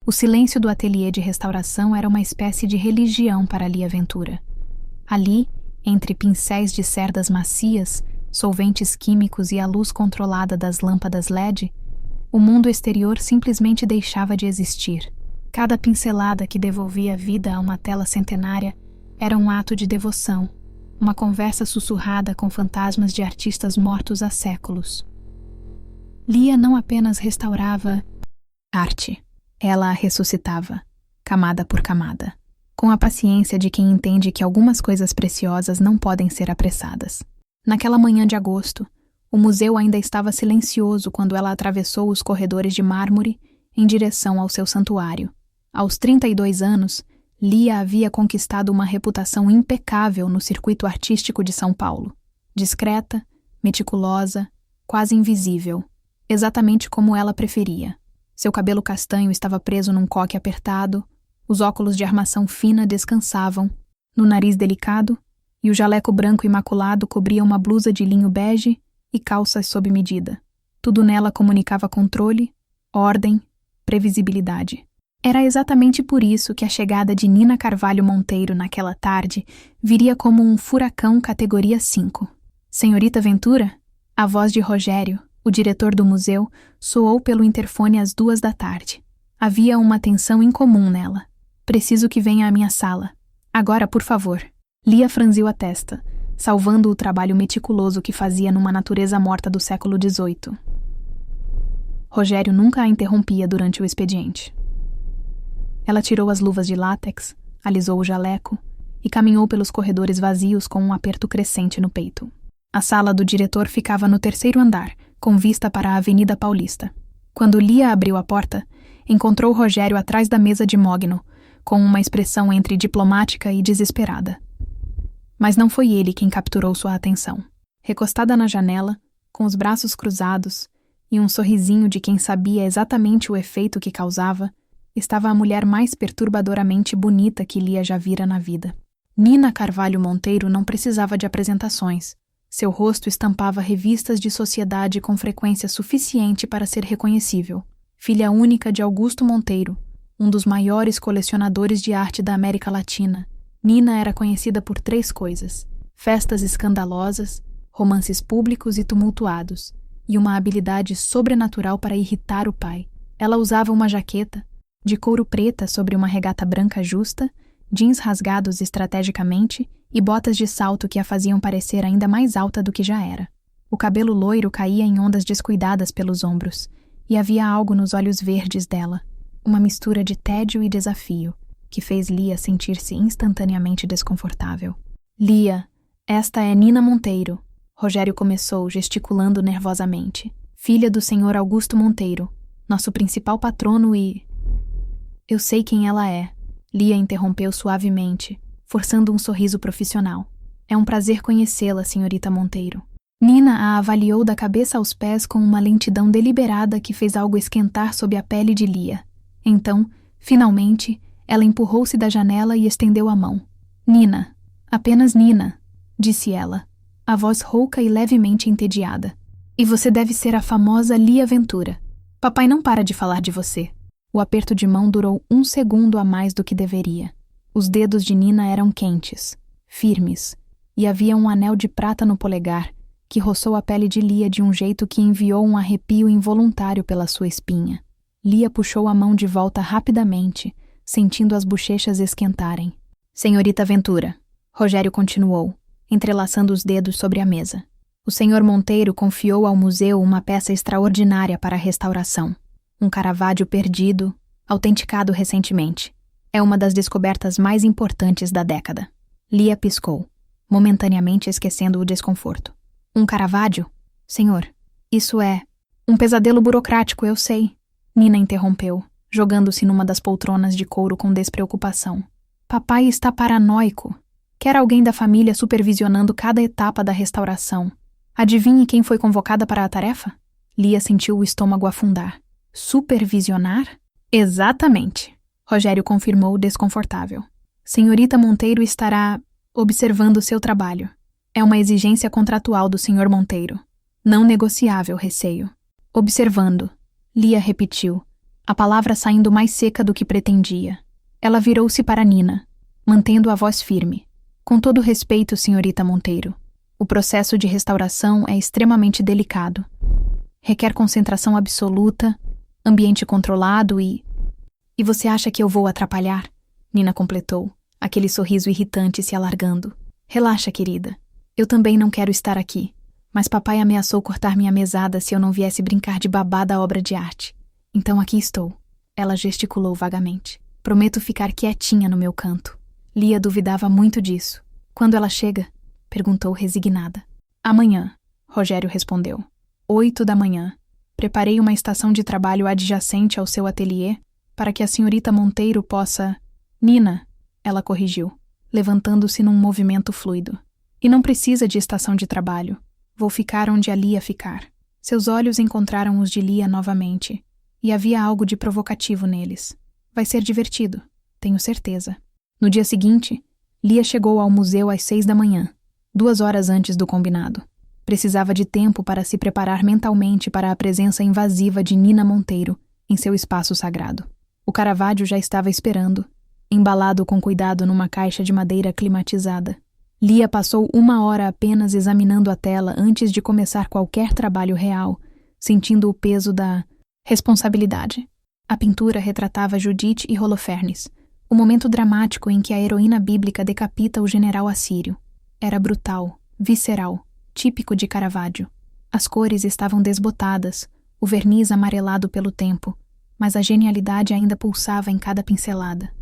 O silêncio do ateliê de restauração era uma espécie de religião para Lia Ventura. Ali, entre pincéis de cerdas macias, solventes químicos e a luz controlada das lâmpadas LED, o mundo exterior simplesmente deixava de existir. Cada pincelada que devolvia vida a uma tela centenária era um ato de devoção, uma conversa sussurrada com fantasmas de artistas mortos há séculos. Lia não apenas restaurava arte, ela a ressuscitava, camada por camada, com a paciência de quem entende que algumas coisas preciosas não podem ser apressadas. Naquela manhã de agosto, o museu ainda estava silencioso quando ela atravessou os corredores de mármore em direção ao seu santuário. Aos 32 anos, Lia havia conquistado uma reputação impecável no circuito artístico de São Paulo. Discreta, meticulosa, quase invisível, exatamente como ela preferia. Seu cabelo castanho estava preso num coque apertado, os óculos de armação fina descansavam no nariz delicado e o jaleco branco imaculado cobria uma blusa de linho bege e calças sob medida. Tudo nela comunicava controle, ordem, previsibilidade. Era exatamente por isso que a chegada de Nina Carvalho Monteiro naquela tarde viria como um furacão categoria 5. Senhorita Ventura? A voz de Rogério, o diretor do museu, soou pelo interfone às 14h. Havia uma tensão incomum nela. Preciso que venha à minha sala. Agora, por favor. Lia franziu a testa, salvando o trabalho meticuloso que fazia numa natureza morta do século XVIII. Rogério nunca a interrompia durante o expediente. Ela tirou as luvas de látex, alisou o jaleco e caminhou pelos corredores vazios com um aperto crescente no peito. A sala do diretor ficava no 3º andar, com vista para a Avenida Paulista. Quando Lia abriu a porta, encontrou Rogério atrás da mesa de mogno, com uma expressão entre diplomática e desesperada. Mas não foi ele quem capturou sua atenção. Recostada na janela, com os braços cruzados e um sorrisinho de quem sabia exatamente o efeito que causava, estava a mulher mais perturbadoramente bonita que Lia já vira na vida. Nina Carvalho Monteiro não precisava de apresentações. Seu rosto estampava revistas de sociedade com frequência suficiente para ser reconhecível. Filha única de Augusto Monteiro, um dos maiores colecionadores de arte da América Latina, Nina era conhecida por 3 coisas: festas escandalosas, romances públicos e tumultuados, e uma habilidade sobrenatural para irritar o pai. Ela usava uma jaqueta de couro preta sobre uma regata branca justa, jeans rasgados estrategicamente e botas de salto que a faziam parecer ainda mais alta do que já era. O cabelo loiro caía em ondas descuidadas pelos ombros, e havia algo nos olhos verdes dela, uma mistura de tédio e desafio, que fez Lia sentir-se instantaneamente desconfortável. Lia, esta é Nina Monteiro, Rogério começou, gesticulando nervosamente. Filha do senhor Augusto Monteiro, nosso principal patrono e... Eu sei quem ela é, Lia interrompeu suavemente, forçando um sorriso profissional. É um prazer conhecê-la, senhorita Monteiro. Nina a avaliou da cabeça aos pés com uma lentidão deliberada que fez algo esquentar sob a pele de Lia. Então, finalmente, ela empurrou-se da janela e estendeu a mão. Nina, apenas Nina, disse ela, a voz rouca e levemente entediada. E você deve ser a famosa Lia Ventura. Papai não para de falar de você. O aperto de mão durou 1 segundo a mais do que deveria. Os dedos de Nina eram quentes, firmes, e havia um anel de prata no polegar que roçou a pele de Lia de um jeito que enviou um arrepio involuntário pela sua espinha. Lia puxou a mão de volta rapidamente, sentindo as bochechas esquentarem. Senhorita Ventura, Rogério continuou, entrelaçando os dedos sobre a mesa. O senhor Monteiro confiou ao museu uma peça extraordinária para a restauração. Um Caravaggio perdido, autenticado recentemente. É uma das descobertas mais importantes da década. Lia piscou, momentaneamente esquecendo o desconforto. Um Caravaggio? Senhor, isso é... Um pesadelo burocrático, eu sei. Nina interrompeu, jogando-se numa das poltronas de couro com despreocupação. Papai está paranoico. Quer alguém da família supervisionando cada etapa da restauração. Adivinhe quem foi convocada para a tarefa? Lia sentiu o estômago afundar. Supervisionar? Exatamente. Rogério confirmou desconfortável. Senhorita Monteiro estará observando seu trabalho. É uma exigência contratual do senhor Monteiro. Não negociável, receio. Observando. Lia repetiu, a palavra saindo mais seca do que pretendia. Ela virou-se para Nina, mantendo a voz firme. Com todo respeito, senhorita Monteiro, o processo de restauração é extremamente delicado. Requer concentração absoluta, ambiente controlado e você acha que eu vou atrapalhar? Nina completou, aquele sorriso irritante se alargando. Relaxa, querida. Eu também não quero estar aqui, mas papai ameaçou cortar minha mesada se eu não viesse brincar de babá da obra de arte. Então aqui estou. Ela gesticulou vagamente. Prometo ficar quietinha no meu canto. Lia duvidava muito disso. Quando ela chega? Perguntou resignada. Amanhã, Rogério respondeu. 8 da manhã. Preparei uma estação de trabalho adjacente ao seu ateliê para que a senhorita Monteiro possa... Nina, ela corrigiu, levantando-se num movimento fluido. E não precisa de estação de trabalho. Vou ficar onde a Lia ficar. Seus olhos encontraram os de Lia novamente, e havia algo de provocativo neles. Vai ser divertido, tenho certeza. No dia seguinte, Lia chegou ao museu às 6 da manhã, 2 horas antes do combinado. Precisava de tempo para se preparar mentalmente para a presença invasiva de Nina Monteiro em seu espaço sagrado. O Caravaggio já estava esperando, embalado com cuidado numa caixa de madeira climatizada. Lia passou 1 hora apenas examinando a tela antes de começar qualquer trabalho real, sentindo o peso da responsabilidade. A pintura retratava Judite e Holofernes, o momento dramático em que a heroína bíblica decapita o general assírio. Era brutal, visceral, típico de Caravaggio. As cores estavam desbotadas, o verniz amarelado pelo tempo, mas a genialidade ainda pulsava em cada pincelada.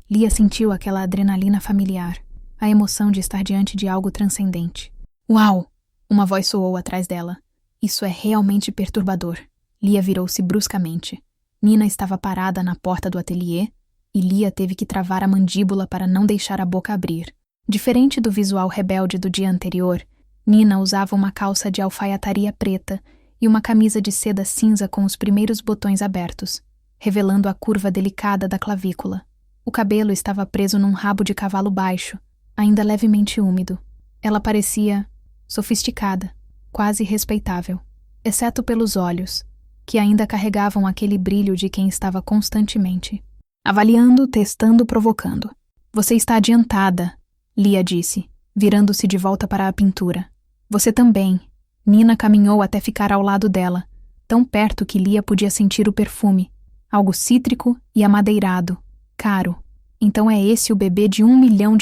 Lia sentiu aquela adrenalina familiar, a emoção de estar diante de algo transcendente. Uau! Uma voz soou atrás dela. Isso é realmente perturbador. Lia virou-se bruscamente. Nina estava parada na porta do ateliê e Lia teve que travar a mandíbula para não deixar a boca abrir. Diferente do visual rebelde do dia anterior, Nina usava uma calça de alfaiataria preta e uma camisa de seda cinza com os primeiros botões abertos, revelando a curva delicada da clavícula. O cabelo estava preso num rabo de cavalo baixo, ainda levemente úmido. Ela parecia sofisticada, quase respeitável, exceto pelos olhos, que ainda carregavam aquele brilho de quem estava constantemente avaliando, testando, provocando. Você está adiantada, Lia disse, virando-se de volta para a pintura. Você também. Nina caminhou até ficar ao lado dela, tão perto que Lia podia sentir o perfume, algo cítrico e amadeirado, caro. Então é esse o bebê de $1 milhão.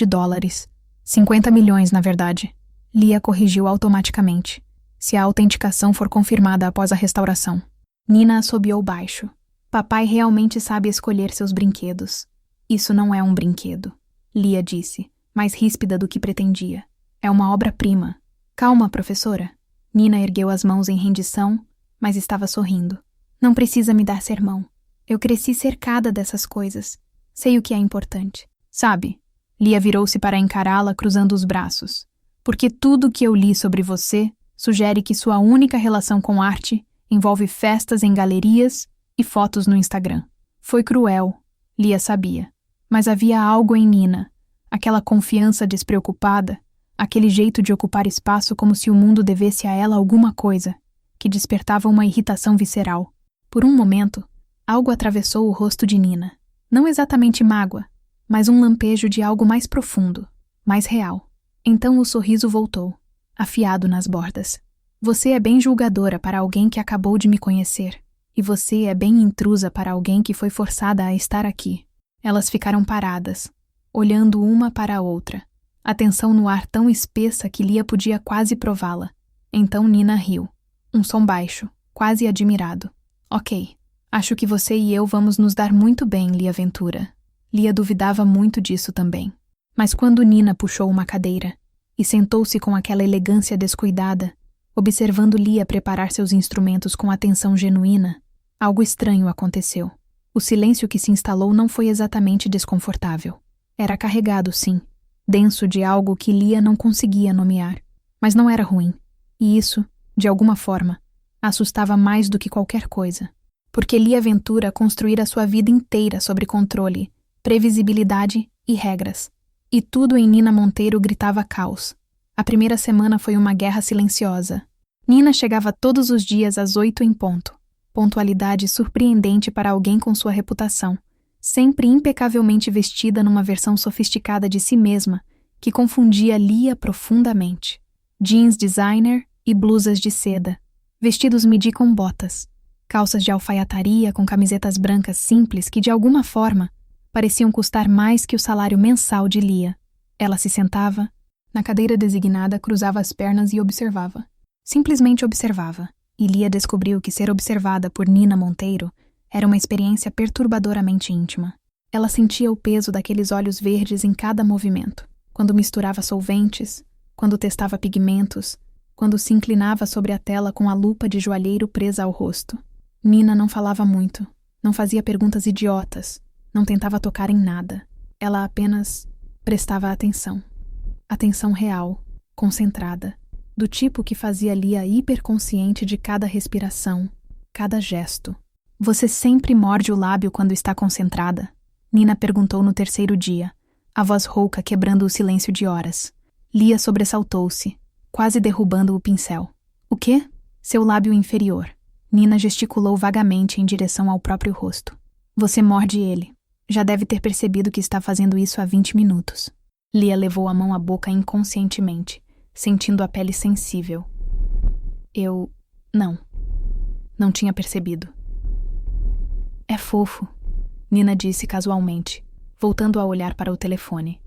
50 milhões, na verdade. Lia corrigiu automaticamente, se a autenticação for confirmada após a restauração. Nina assobiou baixo. Papai realmente sabe escolher seus brinquedos. Isso não é um brinquedo, Lia disse, mais ríspida do que pretendia. É uma obra-prima. Calma, professora. Nina ergueu as mãos em rendição, mas estava sorrindo. Não precisa me dar sermão. Eu cresci cercada dessas coisas. Sei o que é importante. Sabe? Lia virou-se para encará-la cruzando os braços. Porque tudo o que eu li sobre você sugere que sua única relação com arte envolve festas em galerias e fotos no Instagram. Foi cruel, Lia sabia. Mas havia algo em Nina, aquela confiança despreocupada, aquele jeito de ocupar espaço como se o mundo devesse a ela alguma coisa, que despertava uma irritação visceral. Por um momento, algo atravessou o rosto de Nina. Não exatamente mágoa, mas um lampejo de algo mais profundo, mais real. Então o sorriso voltou, afiado nas bordas. Você é bem julgadora para alguém que acabou de me conhecer, e você é bem intrusa para alguém que foi forçada a estar aqui. Elas ficaram paradas, olhando uma para a outra, a tensão no ar tão espessa que Lia podia quase prová-la. Então Nina riu, um som baixo, quase admirado. Ok, acho que você e eu vamos nos dar muito bem, Lia Ventura. Lia duvidava muito disso também. Mas quando Nina puxou uma cadeira e sentou-se com aquela elegância descuidada, observando Lia preparar seus instrumentos com atenção genuína, algo estranho aconteceu. O silêncio que se instalou não foi exatamente desconfortável. Era carregado, sim, denso de algo que Lia não conseguia nomear. Mas não era ruim. E isso, de alguma forma, assustava mais do que qualquer coisa. Porque Lia Ventura construíra sua vida inteira sobre controle, previsibilidade e regras. E tudo em Nina Monteiro gritava caos. A primeira semana foi uma guerra silenciosa. Nina chegava todos os dias às 8 em ponto. pontualidade surpreendente para alguém com sua reputação, sempre impecavelmente vestida numa versão sofisticada de si mesma, que confundia Lia profundamente. Jeans designer e blusas de seda, vestidos midi com botas, calças de alfaiataria com camisetas brancas simples que, de alguma forma, pareciam custar mais que o salário mensal de Lia. Ela se sentava, na cadeira designada, cruzava as pernas e observava. Simplesmente observava, e Lia descobriu que ser observada por Nina Monteiro era uma experiência perturbadoramente íntima. Ela sentia o peso daqueles olhos verdes em cada movimento, quando misturava solventes, quando testava pigmentos, quando se inclinava sobre a tela com a lupa de joalheiro presa ao rosto. Nina não falava muito, não fazia perguntas idiotas, não tentava tocar em nada. Ela apenas prestava atenção. Atenção real, concentrada, do tipo que fazia Lia hiperconsciente de cada respiração, cada gesto. Você sempre morde o lábio quando está concentrada? Nina perguntou no terceiro dia, a voz rouca quebrando o silêncio de horas. Lia sobressaltou-se, quase derrubando o pincel. O quê? Seu lábio inferior. Nina gesticulou vagamente em direção ao próprio rosto. Você morde ele. Já deve ter percebido que está fazendo isso há 20 minutos. Lia levou a mão à boca inconscientemente, sentindo a pele sensível. Não tinha percebido. É fofo, Nina disse casualmente, voltando a olhar para o telefone.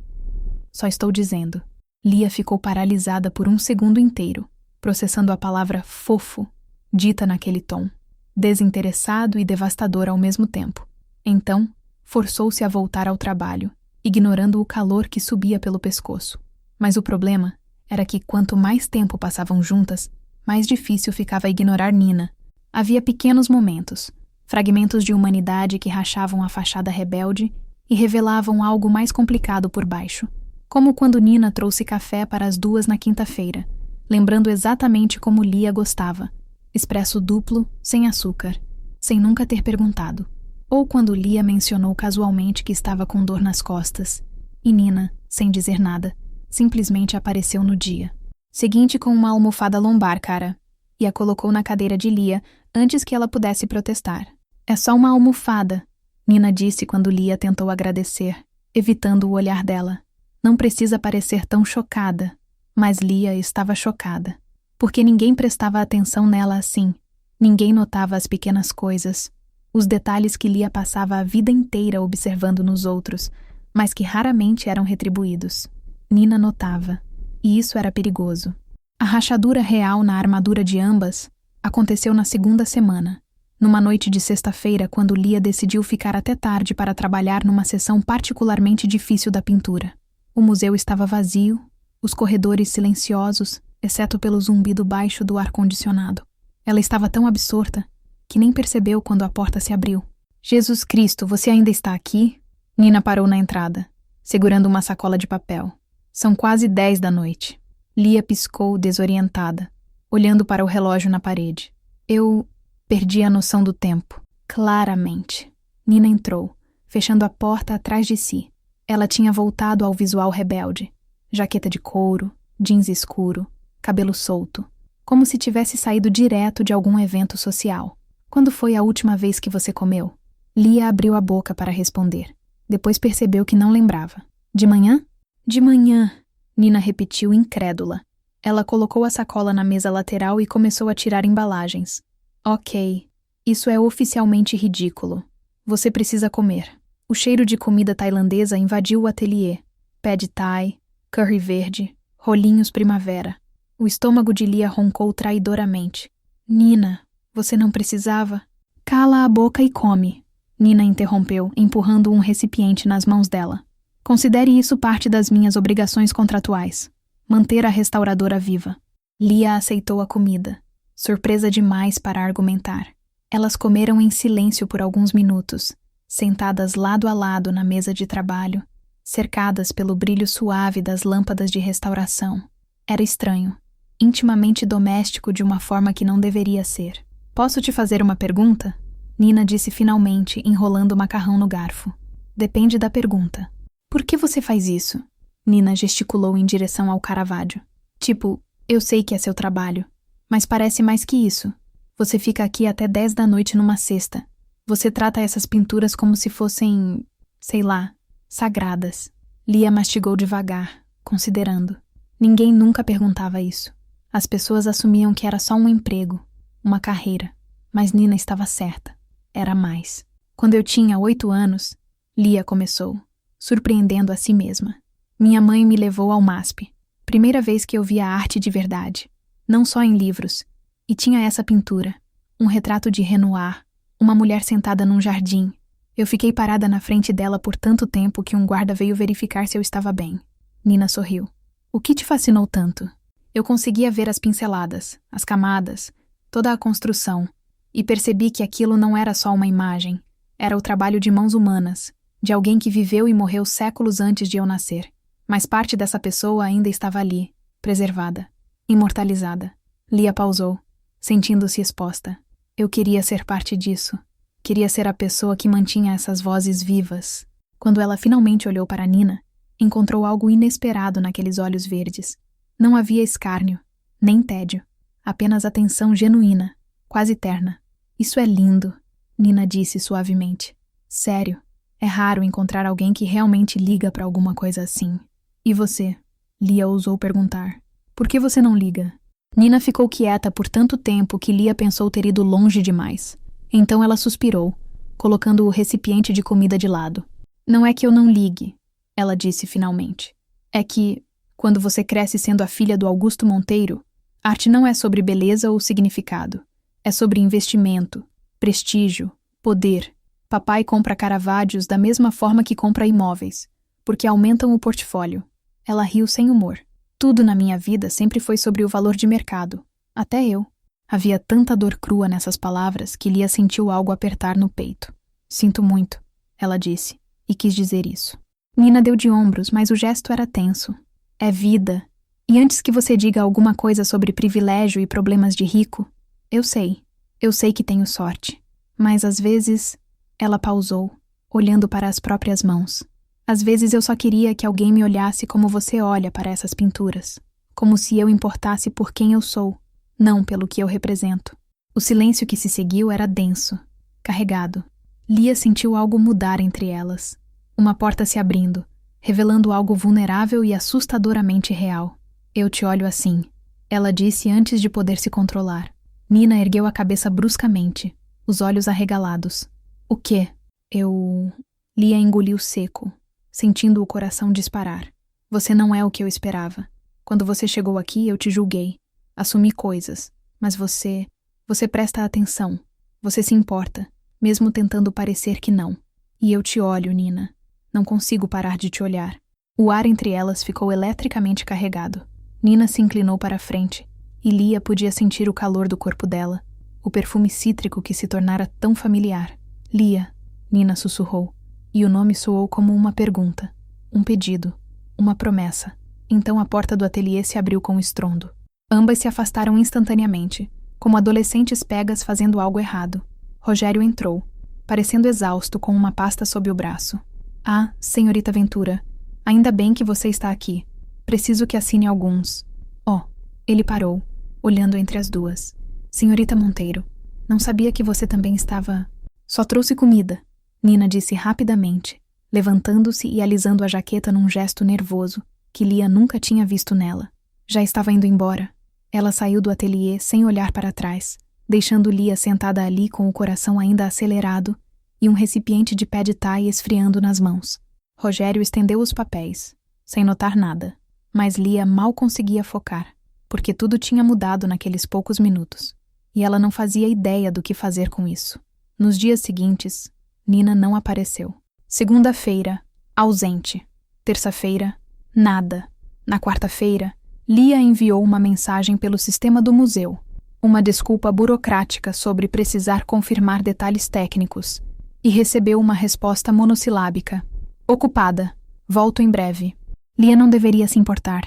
Só estou dizendo. Lia ficou paralisada por um segundo inteiro, processando a palavra fofo, dita naquele tom, desinteressado e devastador ao mesmo tempo. Então, forçou-se a voltar ao trabalho, ignorando o calor que subia pelo pescoço. Mas o problema era que quanto mais tempo passavam juntas, mais difícil ficava ignorar Nina. Havia pequenos momentos, fragmentos de humanidade que rachavam a fachada rebelde e revelavam algo mais complicado por baixo. Como quando Nina trouxe café para as 2 na quinta-feira, lembrando exatamente como Lia gostava, expresso duplo, sem açúcar, sem nunca ter perguntado. Ou quando Lia mencionou casualmente que estava com dor nas costas, e Nina, sem dizer nada, simplesmente apareceu no dia seguinte com uma almofada lombar, cara, e a colocou na cadeira de Lia antes que ela pudesse protestar. É só uma almofada, Nina disse quando Lia tentou agradecer, evitando o olhar dela. Não precisa parecer tão chocada, mas Lia estava chocada, porque ninguém prestava atenção nela assim. Ninguém notava as pequenas coisas, os detalhes que Lia passava a vida inteira observando nos outros, mas que raramente eram retribuídos. Nina notava, e isso era perigoso. A rachadura real na armadura de ambas aconteceu na segunda semana, numa noite de sexta-feira, quando Lia decidiu ficar até tarde para trabalhar numa sessão particularmente difícil da pintura. O museu estava vazio, os corredores silenciosos, exceto pelo zumbido baixo do ar-condicionado. Ela estava tão absorta que nem percebeu quando a porta se abriu. Jesus Cristo, você ainda está aqui? Nina parou na entrada, segurando uma sacola de papel. São quase 10 da noite. Lia piscou, desorientada, olhando para o relógio na parede. Eu perdi a noção do tempo. Claramente. Nina entrou, fechando a porta atrás de si. Ela tinha voltado ao visual rebelde. Jaqueta de couro, jeans escuro, cabelo solto, como se tivesse saído direto de algum evento social. Quando foi a última vez que você comeu? Lia abriu a boca para responder. Depois percebeu que não lembrava. De manhã? De manhã, Nina repetiu incrédula. Ela colocou a sacola na mesa lateral e começou a tirar embalagens. Ok, isso é oficialmente ridículo. Você precisa comer. O cheiro de comida tailandesa invadiu o ateliê. Pad thai, curry verde, rolinhos primavera. O estômago de Lia roncou traidoramente. Nina, você não precisava? Cala a boca e come, Nina interrompeu, empurrando um recipiente nas mãos dela. Considere isso parte das minhas obrigações contratuais. Manter a restauradora viva. Lia aceitou a comida, surpresa demais para argumentar. Elas comeram em silêncio por alguns minutos, sentadas lado a lado na mesa de trabalho, cercadas pelo brilho suave das lâmpadas de restauração. Era estranho, intimamente doméstico de uma forma que não deveria ser. Posso te fazer uma pergunta? Nina disse finalmente, enrolando o macarrão no garfo. Depende da pergunta. Por que você faz isso? Nina gesticulou em direção ao Caravaggio. Tipo, eu sei que é seu trabalho, mas parece mais que isso. Você fica aqui até 10 da noite numa sexta. Você trata essas pinturas como se fossem, sei lá, sagradas. Lia mastigou devagar, considerando. Ninguém nunca perguntava isso. As pessoas assumiam que era só um emprego, uma carreira. Mas Nina estava certa. Era mais. Quando eu tinha 8 anos, Lia começou, surpreendendo a si mesma. Minha mãe me levou ao MASP. Primeira vez que eu via arte de verdade. Não só em livros. E tinha essa pintura. Um retrato de Renoir. Uma mulher sentada num jardim. Eu fiquei parada na frente dela por tanto tempo que um guarda veio verificar se eu estava bem. Nina sorriu. O que te fascinou tanto? Eu conseguia ver as pinceladas, as camadas, toda a construção, e percebi que aquilo não era só uma imagem. Era o trabalho de mãos humanas, de alguém que viveu e morreu séculos antes de eu nascer. Mas parte dessa pessoa ainda estava ali, preservada, imortalizada. Lia pausou, sentindo-se exposta. Eu queria ser parte disso. Queria ser a pessoa que mantinha essas vozes vivas. Quando ela finalmente olhou para Nina, encontrou algo inesperado naqueles olhos verdes. Não havia escárnio, nem tédio. Apenas atenção genuína, quase terna. Isso é lindo, Nina disse suavemente. Sério, é raro encontrar alguém que realmente liga para alguma coisa assim. E você? Lia ousou perguntar. Por que você não liga? Nina ficou quieta por tanto tempo que Lia pensou ter ido longe demais. Então ela suspirou, colocando o recipiente de comida de lado. Não é que eu não ligue, ela disse finalmente. É que, quando você cresce sendo a filha do Augusto Monteiro, arte não é sobre beleza ou significado. É sobre investimento, prestígio, poder. Papai compra Caravaggios da mesma forma que compra imóveis, porque aumentam o portfólio. Ela riu sem humor. Tudo na minha vida sempre foi sobre o valor de mercado. Até eu. Havia tanta dor crua nessas palavras que Lia sentiu algo apertar no peito. Sinto muito, ela disse, e quis dizer isso. Nina deu de ombros, mas o gesto era tenso. É vida. E antes que você diga alguma coisa sobre privilégio e problemas de rico, eu sei que tenho sorte. Mas às vezes, ela pausou, olhando para as próprias mãos. Às vezes eu só queria que alguém me olhasse como você olha para essas pinturas. Como se eu importasse por quem eu sou, não pelo que eu represento. O silêncio que se seguiu era denso, carregado. Lia sentiu algo mudar entre elas. Uma porta se abrindo, revelando algo vulnerável e assustadoramente real. Eu te olho assim, ela disse antes de poder se controlar. Nina ergueu a cabeça bruscamente, os olhos arregalados. O quê? Lia engoliu seco, sentindo o coração disparar. Você não é o que eu esperava. Quando você chegou aqui, eu te julguei. Assumi coisas. Mas você presta atenção. Você se importa, mesmo tentando parecer que não. E eu te olho, Nina. Não consigo parar de te olhar. O ar entre elas ficou eletricamente carregado. Nina se inclinou para a frente, e Lia podia sentir o calor do corpo dela, o perfume cítrico que se tornara tão familiar. Lia, Nina sussurrou, e o nome soou como uma pergunta, um pedido, uma promessa. Então a porta do ateliê se abriu com estrondo. Ambas se afastaram instantaneamente, como adolescentes pegas fazendo algo errado. Rogério entrou, parecendo exausto, com uma pasta sob o braço. Ah, senhorita Ventura, ainda bem que você está aqui. Preciso que assine alguns. Oh, ele parou, olhando entre as duas. Senhorita Monteiro, não sabia que você também estava... Só trouxe comida, Nina disse rapidamente, levantando-se e alisando a jaqueta num gesto nervoso que Lia nunca tinha visto nela. Já estava indo embora. Ela saiu do ateliê sem olhar para trás, deixando Lia sentada ali com o coração ainda acelerado e um recipiente de pad thai esfriando nas mãos. Rogério estendeu os papéis, sem notar nada, mas Lia mal conseguia focar, porque tudo tinha mudado naqueles poucos minutos, e ela não fazia ideia do que fazer com isso. Nos dias seguintes, Nina não apareceu. Segunda-feira, ausente. Terça-feira, nada. Na quarta-feira, Lia enviou uma mensagem pelo sistema do museu, uma desculpa burocrática sobre precisar confirmar detalhes técnicos, e recebeu uma resposta monossilábica. Ocupada. Volto em breve. Lia não deveria se importar.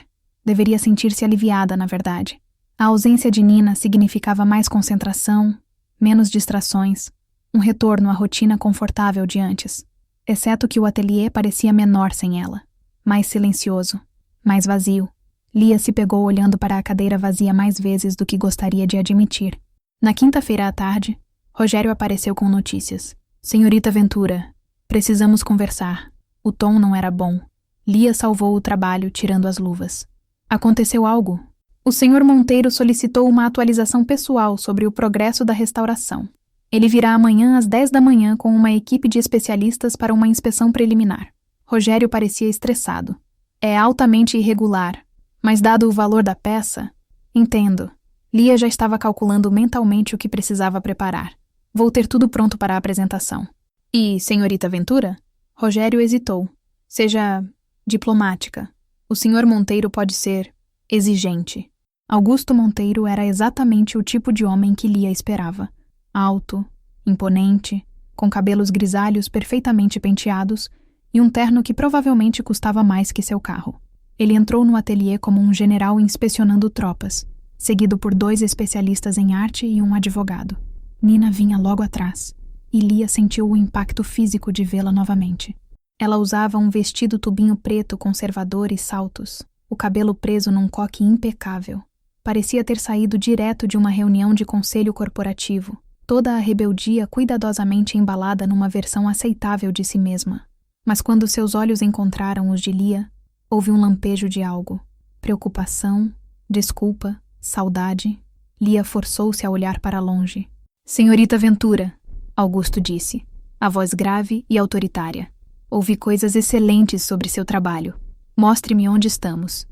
Deveria sentir-se aliviada, na verdade. A ausência de Nina significava mais concentração, menos distrações, um retorno à rotina confortável de antes, exceto que o ateliê parecia menor sem ela, mais silencioso, mais vazio. Lia se pegou olhando para a cadeira vazia mais vezes do que gostaria de admitir. Na quinta-feira à tarde, Rogério apareceu com notícias. Senhorita Ventura, precisamos conversar. O tom não era bom. Lia salvou o trabalho tirando as luvas. Aconteceu algo? O senhor Monteiro solicitou uma atualização pessoal sobre o progresso da restauração. Ele virá amanhã às 10 da manhã com uma equipe de especialistas para uma inspeção preliminar. Rogério parecia estressado. É altamente irregular, mas dado o valor da peça... Entendo. Lia já estava calculando mentalmente o que precisava preparar. Vou ter tudo pronto para a apresentação. E, senhorita Ventura? Rogério hesitou. Seja diplomática. O senhor Monteiro pode ser exigente. Augusto Monteiro era exatamente o tipo de homem que Lia esperava. Alto, imponente, com cabelos grisalhos perfeitamente penteados e um terno que provavelmente custava mais que seu carro. Ele entrou no ateliê como um general inspecionando tropas, seguido por 2 especialistas em arte e um advogado. Nina vinha logo atrás, e Lia sentiu o impacto físico de vê-la novamente. Ela usava um vestido tubinho preto conservador e saltos, o cabelo preso num coque impecável. Parecia ter saído direto de uma reunião de conselho corporativo, toda a rebeldia cuidadosamente embalada numa versão aceitável de si mesma. Mas quando seus olhos encontraram os de Lia, houve um lampejo de algo. Preocupação, desculpa, saudade. Lia forçou-se a olhar para longe. Senhorita Ventura, Augusto disse, a voz grave e autoritária. Ouvi coisas excelentes sobre seu trabalho. Mostre-me onde estamos.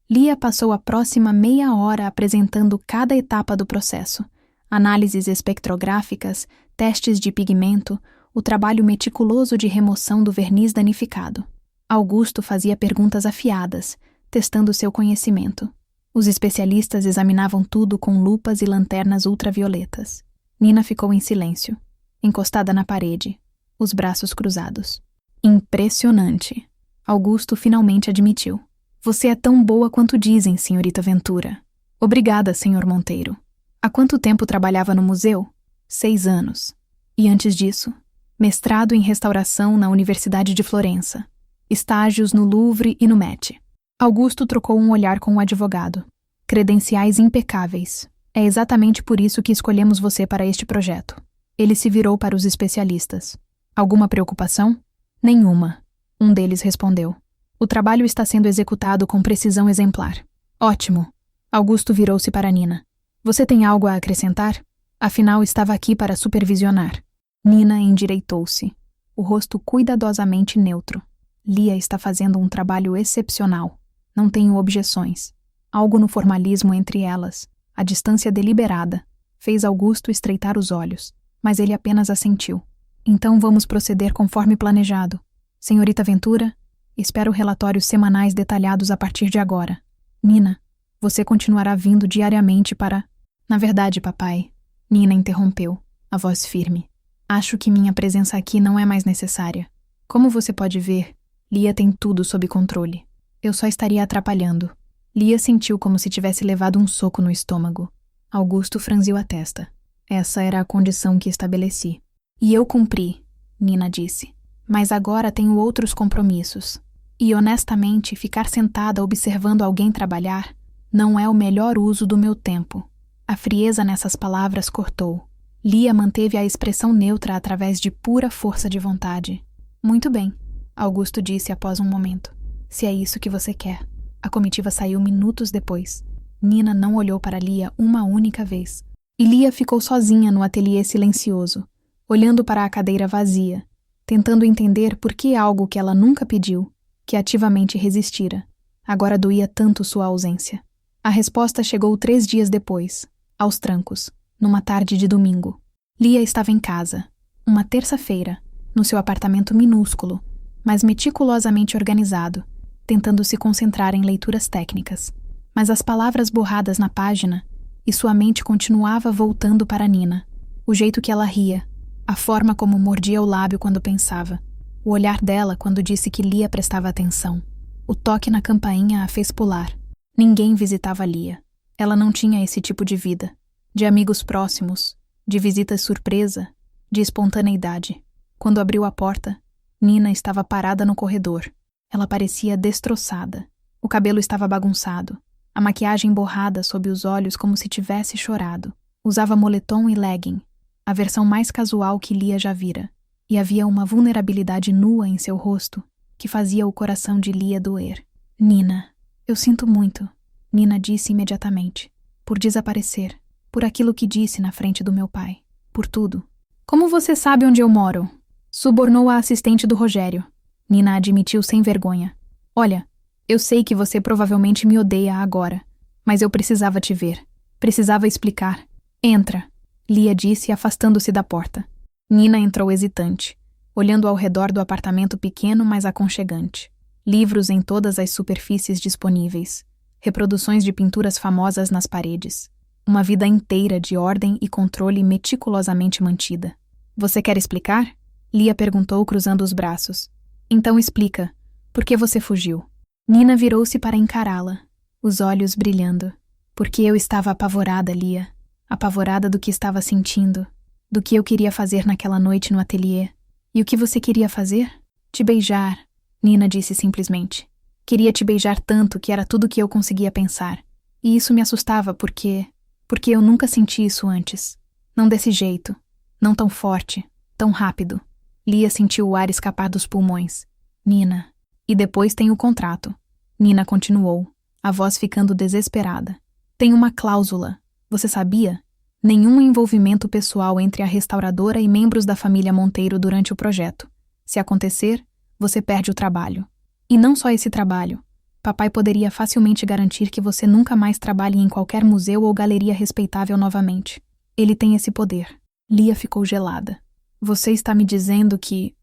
Lia passou a próxima meia hora apresentando cada etapa do processo. Análises espectrográficas, testes de pigmento, o trabalho meticuloso de remoção do verniz danificado. Augusto fazia perguntas afiadas, testando seu conhecimento. Os especialistas examinavam tudo com lupas e lanternas ultravioletas. Nina ficou em silêncio, encostada na parede, os braços cruzados. Impressionante. Augusto finalmente admitiu. Você é tão boa quanto dizem, senhorita Ventura. Obrigada, senhor Monteiro. Há quanto tempo trabalhava no museu? 6 anos. E antes disso, mestrado em restauração na Universidade de Florença. Estágios no Louvre e no Met. Augusto trocou um olhar com o advogado. Credenciais impecáveis. É exatamente por isso que escolhemos você para este projeto. Ele se virou para os especialistas. Alguma preocupação? Nenhuma. Um deles respondeu. O trabalho está sendo executado com precisão exemplar. Ótimo. Augusto virou-se para Nina. Você tem algo a acrescentar? Afinal, estava aqui para supervisionar. Nina endireitou-se, o rosto cuidadosamente neutro. Lia está fazendo um trabalho excepcional. Não tenho objeções. Algo no formalismo entre elas, a distância deliberada, fez Augusto estreitar os olhos, mas ele apenas assentiu. Então vamos proceder conforme planejado. Senhorita Ventura, espero relatórios semanais detalhados a partir de agora. Nina, você continuará vindo diariamente para... Na verdade, papai, Nina interrompeu, a voz firme. Acho que minha presença aqui não é mais necessária. Como você pode ver, Lia tem tudo sob controle. Eu só estaria atrapalhando. Lia sentiu como se tivesse levado um soco no estômago. Augusto franziu a testa. Essa era a condição que estabeleci. E eu cumpri, Nina disse. Mas agora tenho outros compromissos. E honestamente, ficar sentada observando alguém trabalhar não é o melhor uso do meu tempo. A frieza nessas palavras cortou. Lia manteve a expressão neutra através de pura força de vontade. Muito bem, Augusto disse após um momento. Se é isso que você quer. A comitiva saiu minutos depois. Nina não olhou para Lia uma única vez. E Lia ficou sozinha no ateliê silencioso, olhando para a cadeira vazia, tentando entender por que algo que ela nunca pediu, que ativamente resistira, agora doía tanto sua ausência. A resposta chegou 3 dias depois, aos trancos, numa tarde de domingo. Lia estava em casa, uma terça-feira, no seu apartamento minúsculo, mas meticulosamente organizado, tentando se concentrar em leituras técnicas. Mas as palavras borradas na página, e sua mente continuava voltando para Nina. O jeito que ela ria, a forma como mordia o lábio quando pensava, o olhar dela quando disse que Lia prestava atenção. O toque na campainha a fez pular. Ninguém visitava Lia. Ela não tinha esse tipo de vida. De amigos próximos, de visitas surpresa, de espontaneidade. Quando abriu a porta, Nina estava parada no corredor. Ela parecia destroçada. O cabelo estava bagunçado, a maquiagem borrada sob os olhos como se tivesse chorado. Usava moletom e legging, a versão mais casual que Lia já vira, e havia uma vulnerabilidade nua em seu rosto que fazia o coração de Lia doer. Nina, eu sinto muito, Nina disse imediatamente, por desaparecer, por aquilo que disse na frente do meu pai, por tudo. Como você sabe onde eu moro? Subornou a assistente do Rogério. Nina admitiu sem vergonha. Olha, eu sei que você provavelmente me odeia agora, mas eu precisava te ver. Precisava explicar. Entra, Lia disse afastando-se da porta. Nina entrou hesitante, olhando ao redor do apartamento pequeno mas aconchegante. Livros em todas as superfícies disponíveis. Reproduções de pinturas famosas nas paredes. Uma vida inteira de ordem e controle meticulosamente mantida. Você quer explicar? Lia perguntou cruzando os braços. Então explica. Por que você fugiu? Nina virou-se para encará-la, os olhos brilhando. Porque eu estava apavorada, Lia. Apavorada do que estava sentindo, do que eu queria fazer naquela noite no ateliê. E o que você queria fazer? Te beijar, Nina disse simplesmente. Queria te beijar tanto que era tudo que eu conseguia pensar. E isso me assustava porque eu nunca senti isso antes. Não desse jeito, não tão forte, tão rápido. Lia sentiu o ar escapar dos pulmões. Nina. E depois tem o contrato. Nina continuou, a voz ficando desesperada. Tem uma cláusula. Você sabia? Nenhum envolvimento pessoal entre a restauradora e membros da família Monteiro durante o projeto. Se acontecer, você perde o trabalho. E não só esse trabalho. Papai poderia facilmente garantir que você nunca mais trabalhe em qualquer museu ou galeria respeitável novamente. Ele tem esse poder. Lia ficou gelada. Você está me dizendo que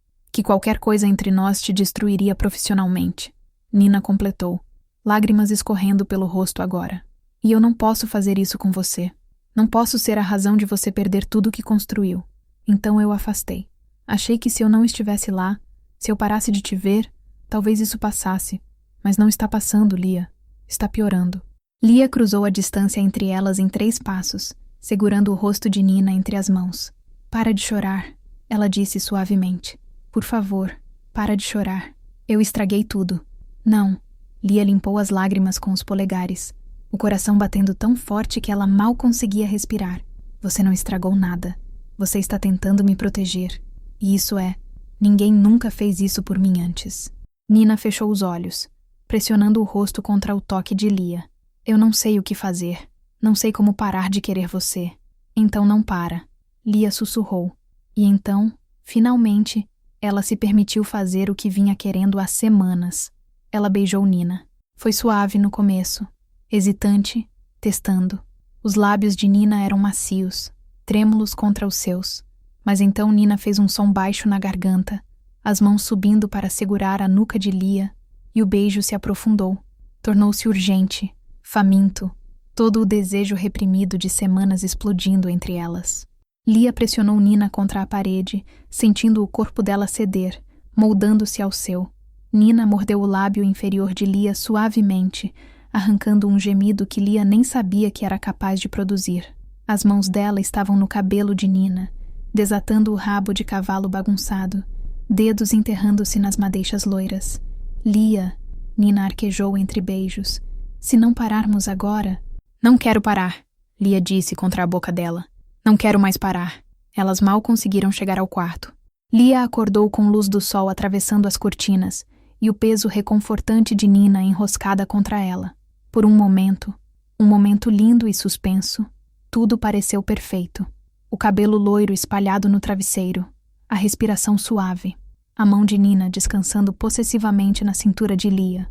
qualquer coisa entre nós te destruiria profissionalmente. Nina completou, lágrimas escorrendo pelo rosto agora. E eu não posso fazer isso com você. Não posso ser a razão de você perder tudo que construiu. Então eu afastei. Achei que se eu não estivesse lá, se eu parasse de te ver, talvez isso passasse. Mas não está passando, Lia. Está piorando. Lia cruzou a distância entre elas em 3 passos, segurando o rosto de Nina entre as mãos. Para de chorar, ela disse suavemente. Por favor, para de chorar. Eu estraguei tudo. Não. Lia limpou as lágrimas com os polegares, o coração batendo tão forte que ela mal conseguia respirar. Você não estragou nada. Você está tentando me proteger. E isso é, ninguém nunca fez isso por mim antes. Nina fechou os olhos, pressionando o rosto contra o toque de Lia. Eu não sei o que fazer. Não sei como parar de querer você. Então não para. Lia sussurrou. E então, finalmente, ela se permitiu fazer o que vinha querendo há semanas. Ela beijou Nina. Foi suave no começo, hesitante, testando. Os lábios de Nina eram macios, trêmulos contra os seus. Mas então Nina fez um som baixo na garganta, as mãos subindo para segurar a nuca de Lia, e o beijo se aprofundou. Tornou-se urgente, faminto, todo o desejo reprimido de semanas explodindo entre elas. Lia pressionou Nina contra a parede, sentindo o corpo dela ceder, moldando-se ao seu. Nina mordeu o lábio inferior de Lia suavemente, arrancando um gemido que Lia nem sabia que era capaz de produzir. As mãos dela estavam no cabelo de Nina, desatando o rabo de cavalo bagunçado, dedos enterrando-se nas madeixas loiras. Lia, Nina arquejou entre beijos. Se não pararmos agora... Não quero parar, Lia disse contra a boca dela. Não quero mais parar. Elas mal conseguiram chegar ao quarto. Lia acordou com luz do sol atravessando as cortinas e o peso reconfortante de Nina enroscada contra ela. Por um momento lindo e suspenso, tudo pareceu perfeito. O cabelo loiro espalhado no travesseiro, a respiração suave, a mão de Nina descansando possessivamente na cintura de Lia.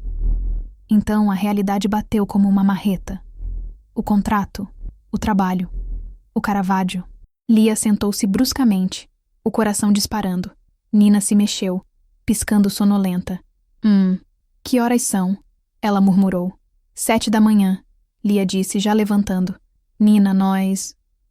Então a realidade bateu como uma marreta. O contrato, o trabalho, o Caravaggio. Lia sentou-se bruscamente, o coração disparando. Nina se mexeu, piscando sonolenta. Que horas são? Ela murmurou. 7 da manhã, Lia disse, já levantando. Nina,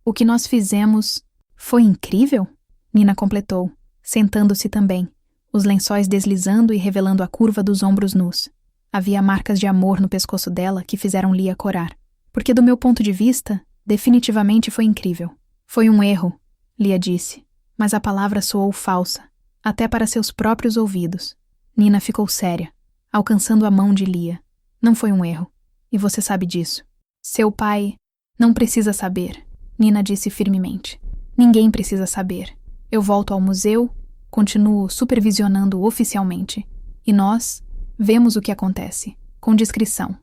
o que nós fizemos foi incrível? Nina completou, sentando-se também, os lençóis deslizando e revelando a curva dos ombros nus. Havia marcas de amor no pescoço dela que fizeram Lia corar. Porque do meu ponto de vista, definitivamente foi incrível. Foi um erro, Lia disse, mas a palavra soou falsa, até para seus próprios ouvidos. Nina ficou séria, alcançando a mão de Lia. Não foi um erro, e você sabe disso. Seu pai não precisa saber. Nina disse firmemente. Ninguém precisa saber. Eu volto ao museu, continuo supervisionando oficialmente. E nós vemos o que acontece, com discrição.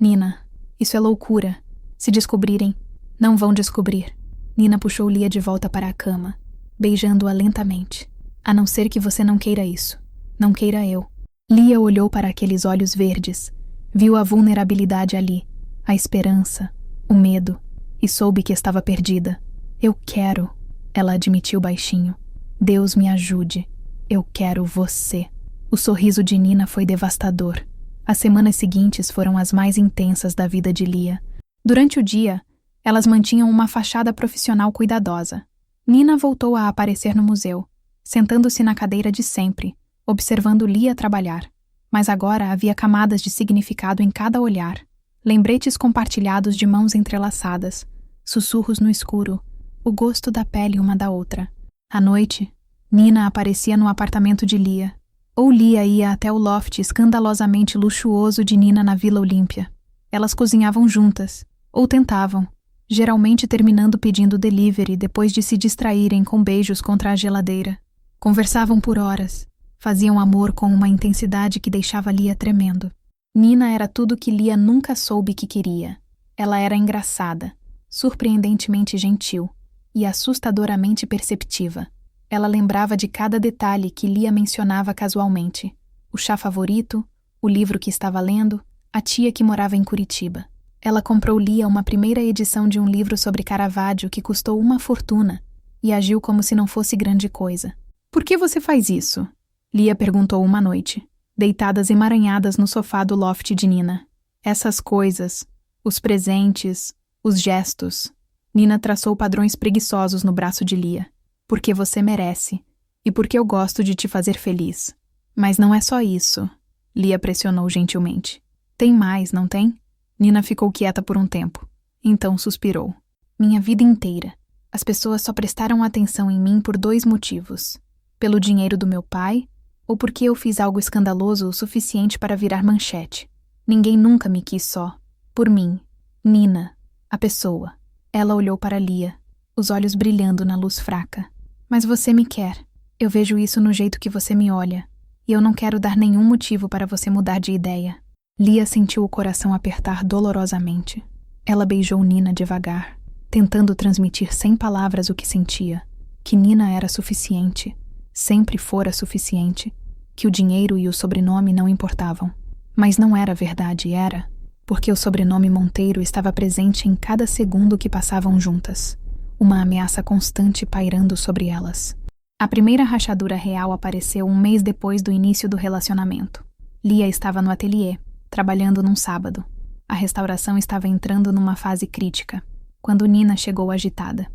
Nina, isso é loucura. Se descobrirem, não vão descobrir. Nina puxou Lia de volta para a cama, beijando-a lentamente. A não ser que você não queira isso. Não queira eu. Lia olhou para aqueles olhos verdes, viu a vulnerabilidade ali, a esperança, o medo, e soube que estava perdida. Eu quero, ela admitiu baixinho. Deus me ajude. Eu quero você. O sorriso de Nina foi devastador. As semanas seguintes foram as mais intensas da vida de Lia. Durante o dia, elas mantinham uma fachada profissional cuidadosa. Nina voltou a aparecer no museu, sentando-se na cadeira de sempre, observando Lia trabalhar. Mas agora havia camadas de significado em cada olhar. Lembretes compartilhados de mãos entrelaçadas, sussurros no escuro, o gosto da pele uma da outra. À noite, Nina aparecia no apartamento de Lia, ou Lia ia até o loft escandalosamente luxuoso de Nina na Vila Olímpia. Elas cozinhavam juntas, ou tentavam, geralmente terminando pedindo delivery depois de se distraírem com beijos contra a geladeira. Conversavam por horas, faziam amor com uma intensidade que deixava Lia tremendo. Nina era tudo que Lia nunca soube que queria. Ela era engraçada, surpreendentemente gentil e assustadoramente perceptiva. Ela lembrava de cada detalhe que Lia mencionava casualmente. O chá favorito, o livro que estava lendo, a tia que morava em Curitiba. Ela comprou Lia uma primeira edição de um livro sobre Caravaggio que custou uma fortuna e agiu como se não fosse grande coisa. Por que você faz isso? Lia perguntou uma noite, deitadas emaranhadas no sofá do loft de Nina. Essas coisas, os presentes, os gestos. Nina traçou padrões preguiçosos no braço de Lia. Porque você merece, e porque eu gosto de te fazer feliz. Mas não é só isso, Lia pressionou gentilmente. Tem mais, não tem? Nina ficou quieta por um tempo. Então suspirou. Minha vida inteira. As pessoas só prestaram atenção em mim por 2 motivos. Pelo dinheiro do meu pai, ou porque eu fiz algo escandaloso o suficiente para virar manchete. Ninguém nunca me quis só. Por mim. Nina, a pessoa. Ela olhou para Lia, os olhos brilhando na luz fraca. Mas você me quer. Eu vejo isso no jeito que você me olha. E eu não quero dar nenhum motivo para você mudar de ideia. Lia sentiu o coração apertar dolorosamente. Ela beijou Nina devagar, tentando transmitir sem palavras o que sentia. Que Nina era suficiente. Sempre fora suficiente. Que o dinheiro e o sobrenome não importavam. Mas não era verdade, era. Porque o sobrenome Monteiro estava presente em cada segundo que passavam juntas. Uma ameaça constante pairando sobre elas. A primeira rachadura real apareceu 1 mês depois do início do relacionamento. Lia estava no ateliê, trabalhando num sábado. A restauração estava entrando numa fase crítica, quando Nina chegou agitada.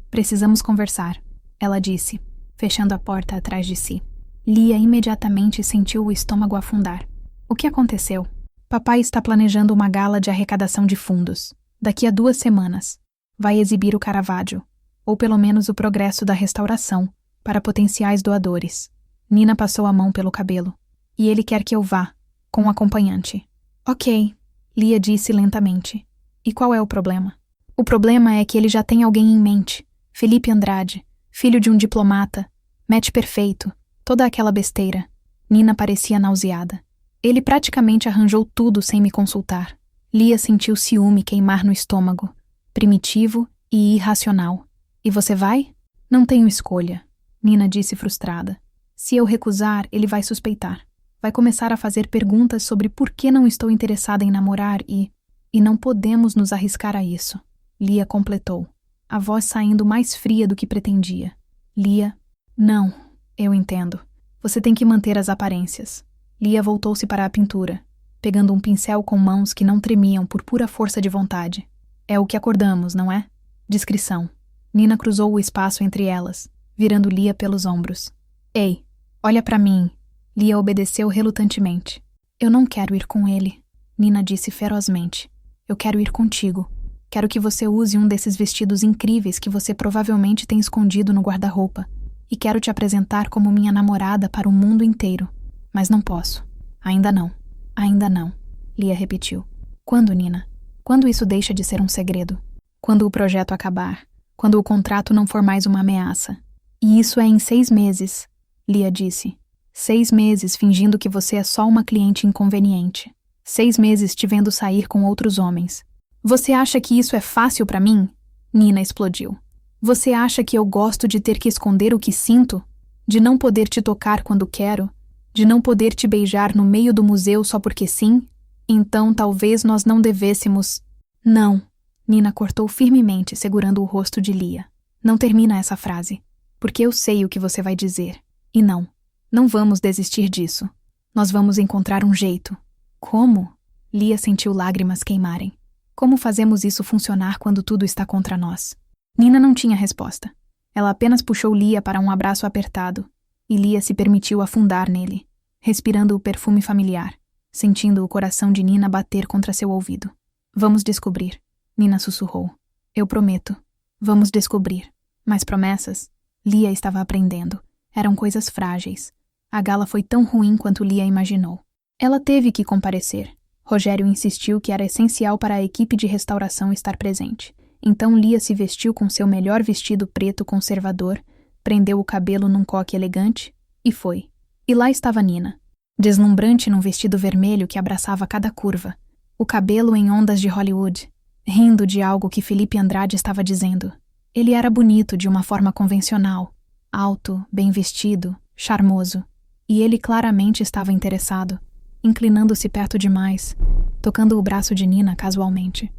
Precisamos conversar, ela disse, fechando a porta atrás de si. Lia imediatamente sentiu o estômago afundar. O que aconteceu? Papai está planejando uma gala de arrecadação de fundos. Daqui a 2 semanas. Vai exibir o Caravaggio, ou pelo menos o progresso da restauração, para potenciais doadores. Nina passou a mão pelo cabelo. E ele quer que eu vá, com um acompanhante. Ok, Lia disse lentamente. E qual é o problema? O problema é que ele já tem alguém em mente. Felipe Andrade, filho de um diplomata. Match perfeito, toda aquela besteira. Nina parecia nauseada. Ele praticamente arranjou tudo sem me consultar. Lia sentiu ciúme queimar no estômago. Primitivo e irracional. E você vai? Não tenho escolha, Nina disse frustrada. Se eu recusar, ele vai suspeitar. Vai começar a fazer perguntas sobre por que não estou interessada em namorar e não podemos nos arriscar a isso. Lia completou, a voz saindo mais fria do que pretendia. Lia, não, eu entendo. Você tem que manter as aparências. Lia voltou-se para a pintura, pegando um pincel com mãos que não tremiam por pura força de vontade. É o que acordamos, não é? Discrição. Nina cruzou o espaço entre elas, virando Lia pelos ombros. Ei, olha para mim. Lia obedeceu relutantemente. Eu não quero ir com ele, Nina disse ferozmente. Eu quero ir contigo. Quero que você use um desses vestidos incríveis que você provavelmente tem escondido no guarda-roupa. E quero te apresentar como minha namorada para o mundo inteiro. Mas não posso. Ainda não. Ainda não. Lia repetiu. Quando, Nina? Quando isso deixa de ser um segredo? Quando o projeto acabar. Quando o contrato não for mais uma ameaça. E isso é em 6 meses, Lia disse. 6 meses fingindo que você é só uma cliente inconveniente. 6 meses te vendo sair com outros homens. Você acha que isso é fácil pra mim? Nina explodiu. Você acha que eu gosto de ter que esconder o que sinto? De não poder te tocar quando quero? De não poder te beijar no meio do museu só porque sim? Então talvez nós não devêssemos... Não. Nina cortou firmemente, segurando o rosto de Lia. Não termina essa frase. Porque eu sei o que você vai dizer. E não. Não vamos desistir disso. Nós vamos encontrar um jeito. Como? Lia sentiu lágrimas queimarem. Como fazemos isso funcionar quando tudo está contra nós? Nina não tinha resposta. Ela apenas puxou Lia para um abraço apertado. E Lia se permitiu afundar nele, respirando o perfume familiar, sentindo o coração de Nina bater contra seu ouvido. Vamos descobrir. Nina sussurrou. Eu prometo. Vamos descobrir. Mas promessas? Lia estava aprendendo. Eram coisas frágeis. A gala foi tão ruim quanto Lia imaginou. Ela teve que comparecer. Rogério insistiu que era essencial para a equipe de restauração estar presente. Então Lia se vestiu com seu melhor vestido preto conservador, prendeu o cabelo num coque elegante e foi. E lá estava Nina, deslumbrante num vestido vermelho que abraçava cada curva, o cabelo em ondas de Hollywood, rindo de algo que Felipe Andrade estava dizendo. Ele era bonito de uma forma convencional, alto, bem vestido, charmoso, e ele claramente estava interessado, inclinando-se perto demais, tocando o braço de Nina casualmente.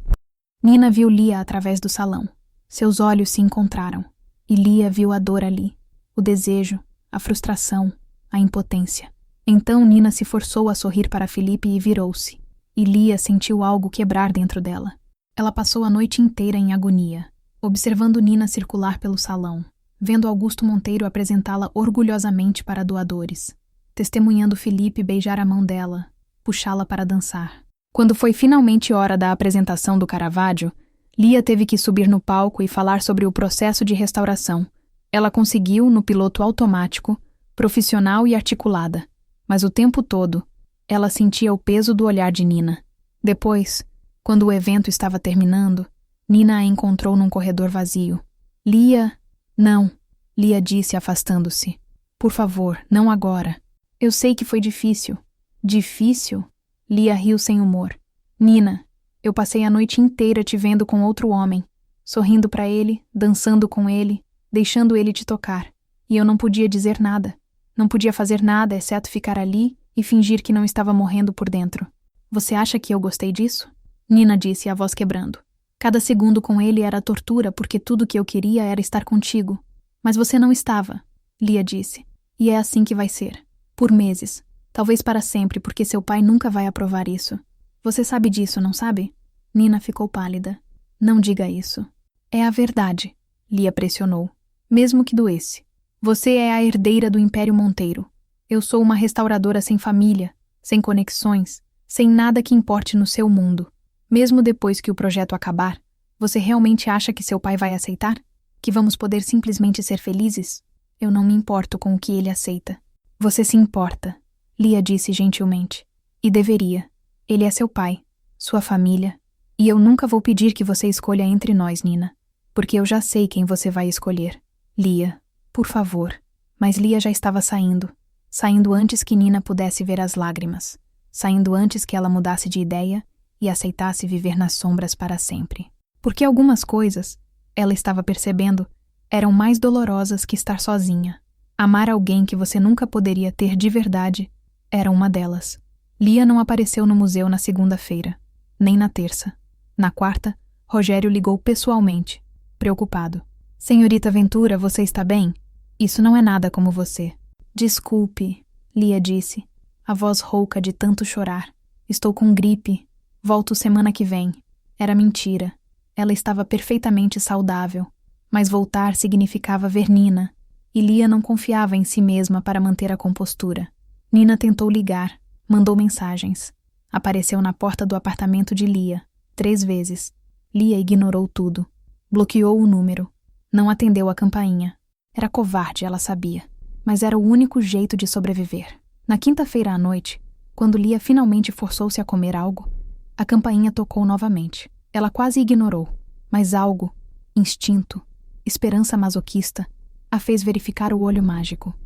Nina viu Lia através do salão. Seus olhos se encontraram, e Lia viu a dor ali, o desejo, a frustração, a impotência. Então Nina se forçou a sorrir para Felipe e virou-se, e Lia sentiu algo quebrar dentro dela. Ela passou a noite inteira em agonia, observando Nina circular pelo salão, vendo Augusto Monteiro apresentá-la orgulhosamente para doadores, testemunhando Felipe beijar a mão dela, puxá-la para dançar. Quando foi finalmente hora da apresentação do Caravaggio, Lia teve que subir no palco e falar sobre o processo de restauração. Ela conseguiu, no piloto automático, profissional e articulada, mas o tempo todo, ela sentia o peso do olhar de Nina. Depois, quando o evento estava terminando, Nina a encontrou num corredor vazio. Lia... Não, Lia disse afastando-se. Por favor, não agora. Eu sei que foi difícil. Difícil? Lia riu sem humor. Nina, eu passei a noite inteira te vendo com outro homem, sorrindo para ele, dançando com ele, deixando ele te tocar. E eu não podia dizer nada. Não podia fazer nada exceto ficar ali e fingir que não estava morrendo por dentro. Você acha que eu gostei disso? Nina disse, a voz quebrando. Cada segundo com ele era tortura porque tudo que eu queria era estar contigo. Mas você não estava, Lia disse. E é assim que vai ser. Por meses. Talvez para sempre, porque seu pai nunca vai aprovar isso. Você sabe disso, não sabe? Nina ficou pálida. Não diga isso. É a verdade, Lia pressionou. Mesmo que doesse. Você é a herdeira do Império Monteiro. Eu sou uma restauradora sem família, sem conexões, sem nada que importe no seu mundo. Mesmo depois que o projeto acabar, você realmente acha que seu pai vai aceitar? Que vamos poder simplesmente ser felizes? Eu não me importo com o que ele aceita. Você se importa, Lia disse gentilmente. E deveria. Ele é seu pai, sua família. E eu nunca vou pedir que você escolha entre nós, Nina. Porque eu já sei quem você vai escolher. Lia, por favor. Mas Lia já estava saindo. Saindo antes que Nina pudesse ver as lágrimas. Saindo antes que ela mudasse de ideia e aceitasse viver nas sombras para sempre. Porque algumas coisas, ela estava percebendo, eram mais dolorosas que estar sozinha. Amar alguém que você nunca poderia ter de verdade era uma delas. Lia não apareceu no museu na segunda-feira, nem na terça. Na quarta, Rogério ligou pessoalmente, preocupado. Senhorita Ventura, você está bem? Isso não é nada como você. Desculpe, Lia disse, a voz rouca de tanto chorar. Estou com gripe. Volto semana que vem. Era mentira. Ela estava perfeitamente saudável. Mas voltar significava ver Nina. E Lia não confiava em si mesma para manter a compostura. Nina tentou ligar. Mandou mensagens. Apareceu na porta do apartamento de Lia. 3 vezes. Lia ignorou tudo. Bloqueou o número. Não atendeu a campainha. Era covarde, ela sabia. Mas era o único jeito de sobreviver. Na quinta-feira à noite, quando Lia finalmente forçou-se a comer algo, a campainha tocou novamente. Ela quase ignorou. Mas algo, instinto, esperança masoquista, a fez verificar o olho mágico.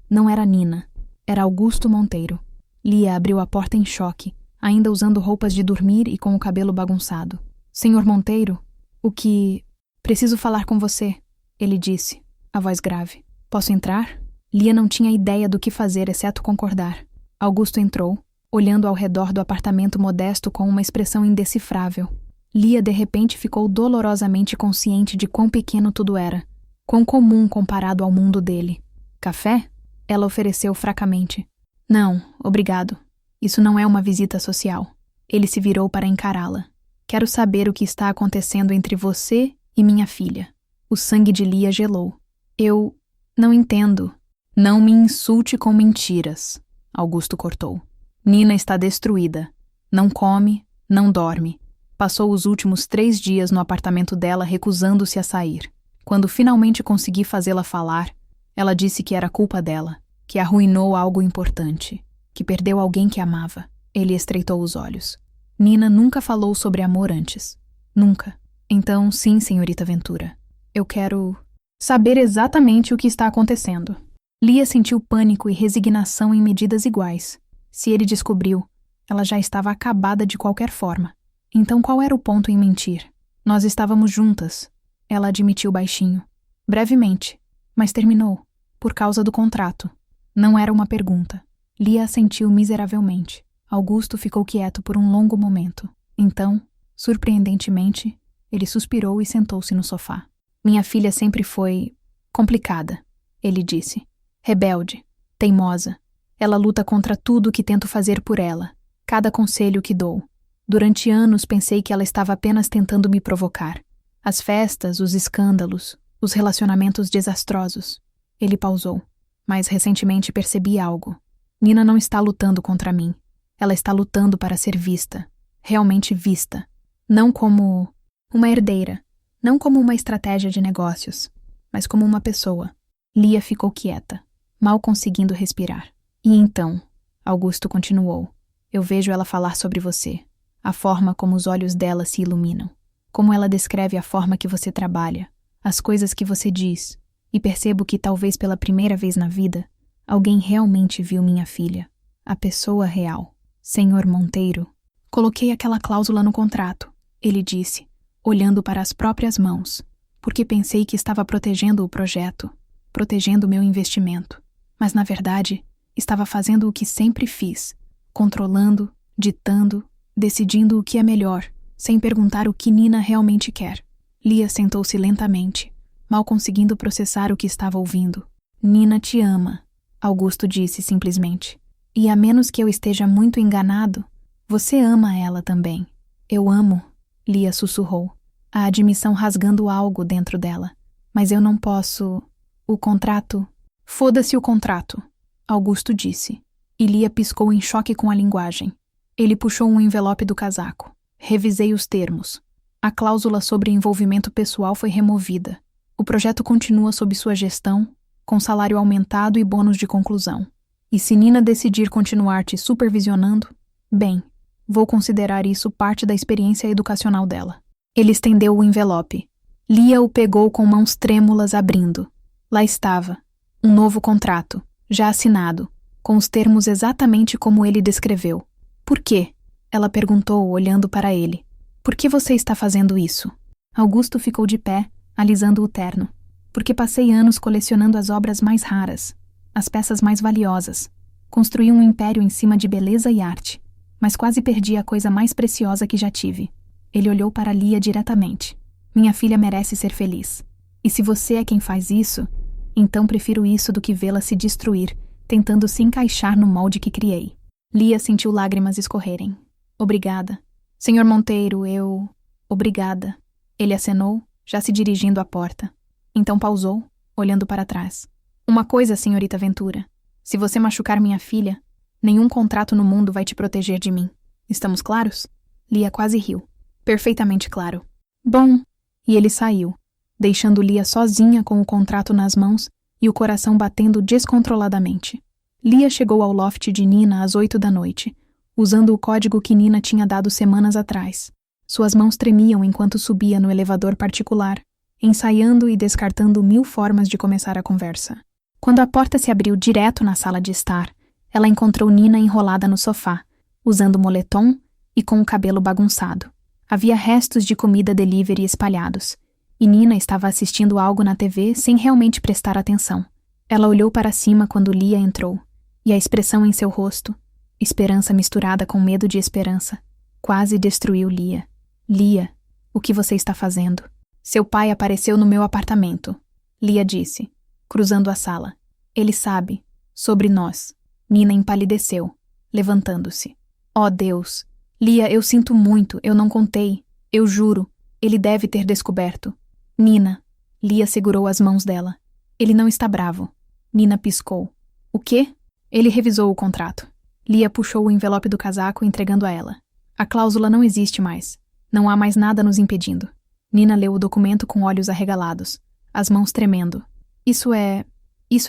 Não era Nina, era Augusto Monteiro. Lia abriu a porta em choque, ainda usando roupas de dormir e com o cabelo bagunçado. Senhor Monteiro, Preciso falar com você, ele disse, a voz grave. Posso entrar? Lia não tinha ideia do que fazer, exceto concordar. Augusto entrou, olhando ao redor do apartamento modesto com uma expressão indecifrável. Lia de repente ficou dolorosamente consciente de quão pequeno tudo era, quão comum comparado ao mundo dele. Café? Ela ofereceu fracamente. Não, obrigado. Isso não é uma visita social. Ele se virou para encará-la. Quero saber o que está acontecendo entre você e minha filha. O sangue de Lia gelou. Eu não entendo. Não me insulte com mentiras, Augusto cortou. Nina está destruída. Não come, não dorme. Passou os últimos 3 dias no apartamento dela recusando-se a sair. Quando finalmente consegui fazê-la falar, ela disse que era culpa dela, que arruinou algo importante, que perdeu alguém que amava. Ele estreitou os olhos. Nina nunca falou sobre amor antes. Nunca. Então, sim, senhorita Ventura. Eu quero saber exatamente o que está acontecendo. Lia sentiu pânico e resignação em medidas iguais. Se ele descobriu, ela já estava acabada de qualquer forma. Então qual era o ponto em mentir? Nós estávamos juntas, ela admitiu baixinho. Brevemente, mas terminou, por causa do contrato. Não era uma pergunta. Lia assentiu miseravelmente. Augusto ficou quieto por um longo momento. Então, surpreendentemente, ele suspirou e sentou-se no sofá. Minha filha sempre foi complicada, ele disse. Rebelde, teimosa. Ela luta contra tudo que tento fazer por ela, cada conselho que dou. Durante anos pensei que ela estava apenas tentando me provocar. As festas, os escândalos, os relacionamentos desastrosos. Ele pausou, mas recentemente percebi algo. Nina não está lutando contra mim. Ela está lutando para ser vista, realmente vista. Não como uma herdeira, não como uma estratégia de negócios, mas como uma pessoa. Lia ficou quieta, mal conseguindo respirar. E então, Augusto continuou, eu vejo ela falar sobre você, a forma como os olhos dela se iluminam, como ela descreve a forma que você trabalha, as coisas que você diz, e percebo que talvez pela primeira vez na vida, alguém realmente viu minha filha, a pessoa real. Senhor Monteiro, coloquei aquela cláusula no contrato, ele disse, olhando para as próprias mãos, porque pensei que estava protegendo o projeto, protegendo meu investimento, mas na verdade estava fazendo o que sempre fiz, controlando, ditando, decidindo o que é melhor, sem perguntar o que Nina realmente quer. Lia sentou-se lentamente, mal conseguindo processar o que estava ouvindo. Nina te ama, Augusto disse simplesmente. E a menos que eu esteja muito enganado, você ama ela também. Eu amo, Lia sussurrou, a admissão rasgando algo dentro dela. Mas eu não posso... O contrato... Foda-se o contrato, Augusto disse. E Lia piscou em choque com a linguagem. Ele puxou um envelope do casaco. Revisei os termos. A cláusula sobre envolvimento pessoal foi removida. O projeto continua sob sua gestão, com salário aumentado e bônus de conclusão. E se Nina decidir continuar te supervisionando, bem, vou considerar isso parte da experiência educacional dela. Ele estendeu o envelope. Lia o pegou com mãos trêmulas abrindo. Lá estava, um novo contrato, já assinado, com os termos exatamente como ele descreveu. Por quê? Ela perguntou, olhando para ele. Por que você está fazendo isso? Augusto ficou de pé, alisando o terno. Porque passei anos colecionando as obras mais raras, as peças mais valiosas. Construí um império em cima de beleza e arte, mas quase perdi a coisa mais preciosa que já tive. Ele olhou para Lia diretamente. Minha filha merece ser feliz. E se você é quem faz isso, então prefiro isso do que vê-la se destruir, tentando se encaixar no molde que criei. Lia sentiu lágrimas escorrerem. Obrigada. Senhor Monteiro, eu... Obrigada. Ele acenou, já se dirigindo à porta. Então pausou, olhando para trás. Uma coisa, senhorita Ventura. Se você machucar minha filha, nenhum contrato no mundo vai te proteger de mim. Estamos claros? Lia quase riu. Perfeitamente claro. Bom. E ele saiu, deixando Lia sozinha com o contrato nas mãos e o coração batendo descontroladamente. Lia chegou ao loft de Nina às 8 da noite, usando o código que Nina tinha dado semanas atrás. Suas mãos tremiam enquanto subia no elevador particular, ensaiando e descartando 1000 formas de começar a conversa. Quando a porta se abriu direto na sala de estar, ela encontrou Nina enrolada no sofá, usando moletom e com o cabelo bagunçado. Havia restos de comida delivery espalhados, e Nina estava assistindo algo na TV sem realmente prestar atenção. Ela olhou para cima quando Lia entrou, e a expressão em seu rosto, esperança misturada com medo de esperança, quase destruiu Lia. Lia, o que você está fazendo? Seu pai apareceu no meu apartamento, Lia disse, cruzando a sala. Ele sabe, sobre nós. Nina empalideceu, levantando-se. Oh Deus! Lia, eu sinto muito, eu não contei. Eu juro, ele deve ter descoberto. Nina. Lia segurou as mãos dela. Ele não está bravo. Nina piscou. O quê? Ele revisou o contrato. Lia puxou o envelope do casaco entregando a ela. A cláusula não existe mais. Não há mais nada nos impedindo. Nina leu o documento com olhos arregalados, as mãos tremendo. Isso é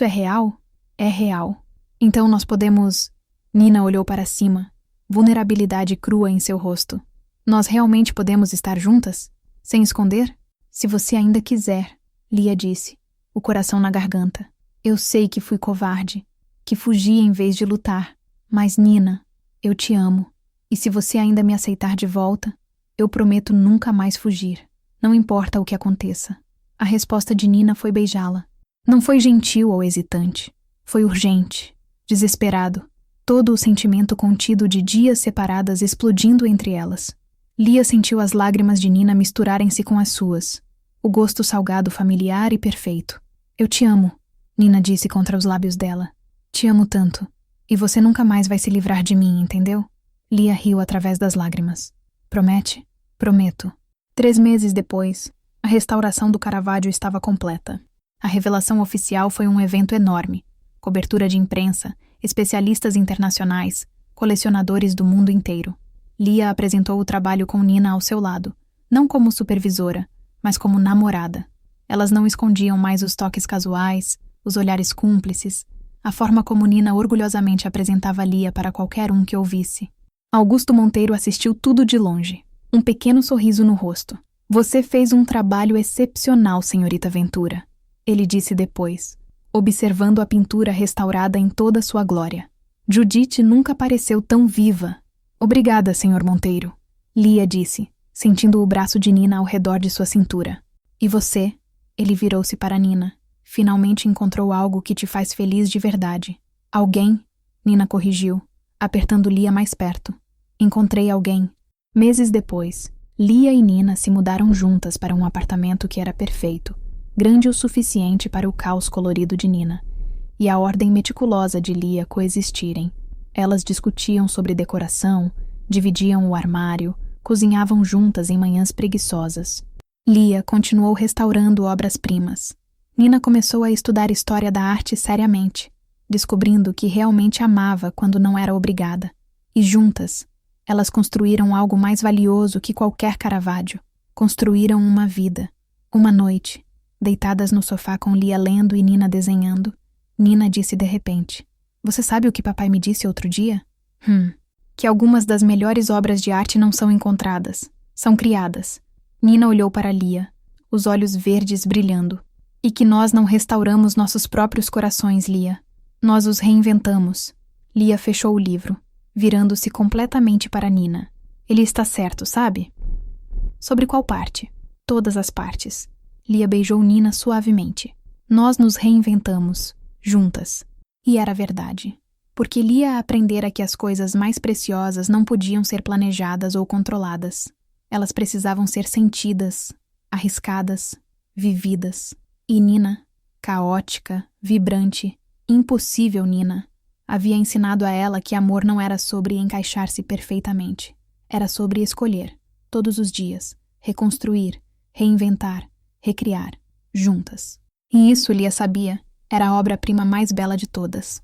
real? É real. Então nós podemos... Nina olhou para cima, vulnerabilidade crua em seu rosto. Nós realmente podemos estar juntas? Sem esconder? Se você ainda quiser, Lia disse, o coração na garganta. Eu sei que fui covarde, que fugi em vez de lutar. Mas, Nina, eu te amo. E se você ainda me aceitar de volta, eu prometo nunca mais fugir. Não importa o que aconteça. A resposta de Nina foi beijá-la. Não foi gentil ou hesitante. Foi urgente, desesperado. Todo o sentimento contido de dias separadas explodindo entre elas. Lia sentiu as lágrimas de Nina misturarem-se com as suas. O gosto salgado familiar e perfeito. Eu te amo, Nina disse contra os lábios dela. Te amo tanto. E você nunca mais vai se livrar de mim, entendeu? Lia riu através das lágrimas. Promete? Prometo. 3 meses depois, a restauração do Caravaggio estava completa. A revelação oficial foi um evento enorme. Cobertura de imprensa, especialistas internacionais, colecionadores do mundo inteiro. Lia apresentou o trabalho com Nina ao seu lado, não como supervisora, mas como namorada. Elas não escondiam mais os toques casuais, os olhares cúmplices, a forma como Nina orgulhosamente apresentava Lia para qualquer um que ouvisse. Augusto Monteiro assistiu tudo de longe, um pequeno sorriso no rosto. Você fez um trabalho excepcional, senhorita Ventura, ele disse depois, observando a pintura restaurada em toda sua glória. Judite nunca pareceu tão viva. Obrigada, senhor Monteiro, Lia disse, sentindo o braço de Nina ao redor de sua cintura. E você? Ele virou-se para Nina. Finalmente encontrou algo que te faz feliz de verdade. Alguém? Nina corrigiu, apertando Lia mais perto. Encontrei alguém. Meses depois, Lia e Nina se mudaram juntas para um apartamento que era perfeito, grande o suficiente para o caos colorido de Nina, e a ordem meticulosa de Lia coexistirem. Elas discutiam sobre decoração, dividiam o armário, cozinhavam juntas em manhãs preguiçosas. Lia continuou restaurando obras-primas. Nina começou a estudar história da arte seriamente, descobrindo que realmente amava quando não era obrigada. E juntas, elas construíram algo mais valioso que qualquer Caravaggio. Construíram uma vida. Uma noite, deitadas no sofá com Lia lendo e Nina desenhando, Nina disse de repente: Você sabe o que papai me disse outro dia? Que algumas das melhores obras de arte não são encontradas, são criadas. Nina olhou para Lia, os olhos verdes brilhando. E que nós não restauramos nossos próprios corações, Lia. Nós os reinventamos. Lia fechou o livro, virando-se completamente para Nina. Ele está certo, sabe? Sobre qual parte? Todas as partes. Lia beijou Nina suavemente. Nós nos reinventamos, juntas. E era verdade. Porque Lia aprendera que as coisas mais preciosas não podiam ser planejadas ou controladas. Elas precisavam ser sentidas, arriscadas, vividas. E Nina, caótica, vibrante, impossível Nina, havia ensinado a ela que amor não era sobre encaixar-se perfeitamente. Era sobre escolher, todos os dias, reconstruir, reinventar, recriar, juntas. E isso, Lia sabia, era a obra-prima mais bela de todas.